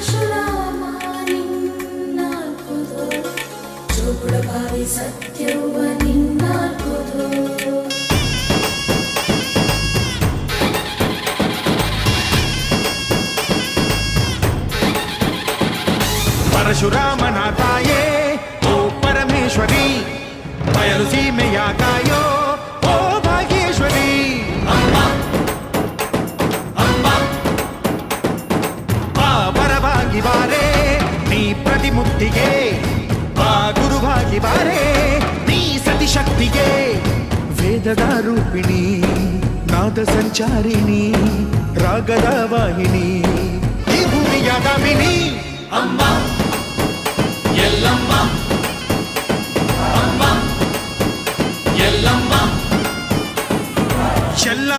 ಪರಶುರಾಮ ನಿನ್ನಾಲ್ಕುದು ಜೋಗುಳಬಾವಿ ಸತ್ಯವ್ವ ನಿನ್ನಾಲ್ಕುದು ಪರಶುರಾಮನ ತಾಯೇ ಓ ಪರಮೇಶ್ವರಿ ಬಯಲು ಸೀಮೆಯ ಕಾಯೋ ಓ ಭಾಗ್ಯೇಶ್ವರಿ ಅಮ್ಮ ಅಮ್ಮ ಬಾ ಪರವಾಗಿ ಬಾರೆ ನೀ ಪ್ರತಿಮುಕ್ತಿಗೆ ಬಾ ಗುರುವಾಗಿ ಬಾರೆ ನೀ ಸತಿಶಕ್ತಿಗೆ ವೇದದ ರೂಪಿಣಿ ನಾದ ಸಂಚಾರಿಣಿ ರಾಗದ ವಾಹಿನಿ ಈ ಭೂಮಿಯ ದಾಮಿನಿ ಅಮ್ಮ ಎಲ್ಲಮ್ಮ ಅಮ್ಮ ಎಲ್ಲಮ್ಮ